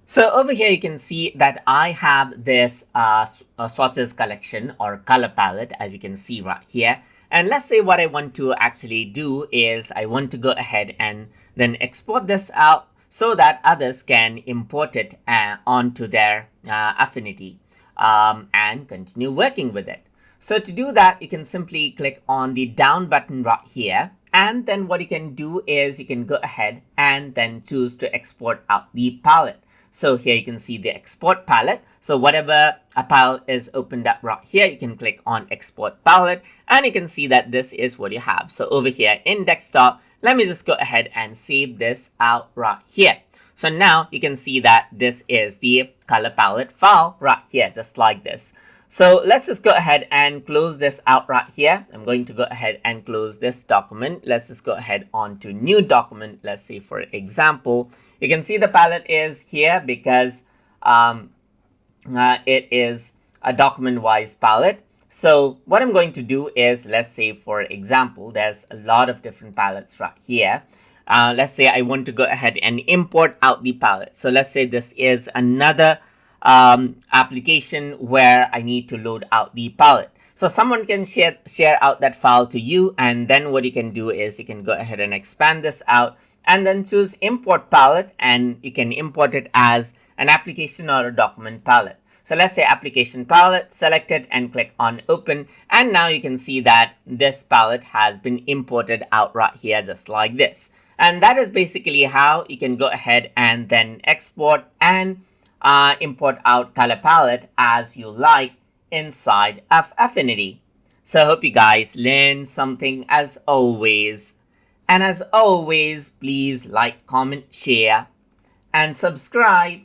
So over here, you can see that I have this swatches collection or color palette, as you can see right here. And let's say what I want to actually do is I want to go ahead and then export this out so that others can import it onto their Affinity and continue working with it. So to do that, you can simply click on the down button right here. And then what you can do is you can go ahead and then choose to export out the palette. So here you can see the export palette. So whatever a palette is opened up right here, you can click on export palette and you can see that this is what you have. So over here in desktop, let me just go ahead and save this out right here. So now you can see that this is the color palette file right here, just like this. So let's just go ahead and close this out right here. I'm going to go ahead and close this document. Let's just go ahead on to new document. Let's say for example, you can see the palette is here because it is a document-wise palette. So what I'm going to do is, let's say for example, there's a lot of different palettes right here. Let's say I want to go ahead and import out the palette. So let's say this is another application where I need to load out the palette. So someone can share out that file to you, and then what you can do is you can go ahead and expand this out and then choose import palette, and you can import it as an application or a document palette. So let's say application palette, select it and click on open, and now you can see that this palette has been imported out right here just like this. And that is basically how you can go ahead and then export and import out color palette as you like inside of Affinity. So I hope you guys learned something as always. And as always, please like, comment, share, and subscribe.